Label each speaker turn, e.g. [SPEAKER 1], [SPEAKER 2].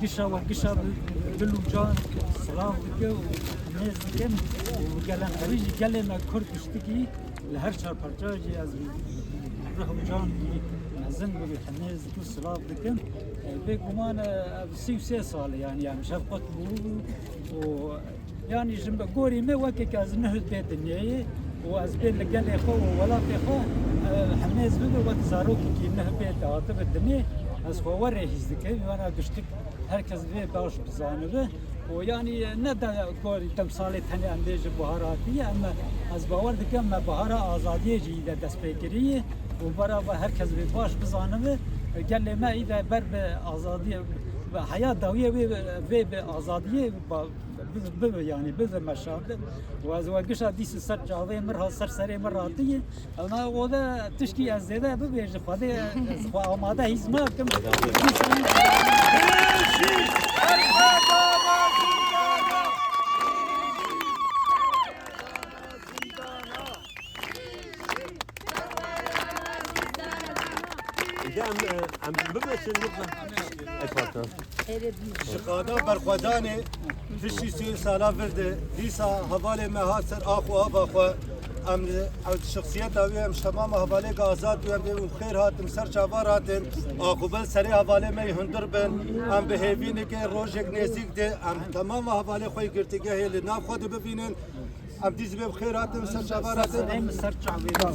[SPEAKER 1] قشة وقشة بالوجان صلاة وكو ناس كم وقالن خريج قالن كرد اشتكي لهر شهر برجاجي از روح وجان نزن بالحناز كل صلاة دكم بيقومان بسيو سال يعني شفقت بو يعني جنب قوري ما وكك از نهد بيت النية واز بين لقال خو ولا خو حناز بدو وتزاروك كي نهد بيت عاطف الدنيا از خواره هیزدکی وانا گشتک herkes ve baş bizanıdı. O yani ne de gori temsali tane andej buharatiye ama az bavar dikem me bahara azadiye jide despekiriye o beraber herkes ve baş bizanıdı. Gelle me ide ber be azadiye ve hayat daviye ve azadiye yani biz meşadı. Ve az vakışa disi ser cave mer ser sere meratiye ama o da tişki az zede bu bir fade amada hizmet kem.
[SPEAKER 2] شقادا برخوادانه فشی 3 سالا ورده دیسا حواله مها سر آخو آبا خو ام شخصیت اوی ام تمام حواله کا آزاد و ام خیر هاتم سر چاوار هاتم آخو بل سری حواله می هندر بن ام به هیوین که روزک نزدیک ده ام تمام حواله خوی گرتگه هل ناف خود ببینن ام دیز به خیر هاتم سر چاوار هاتم
[SPEAKER 1] سر چاوار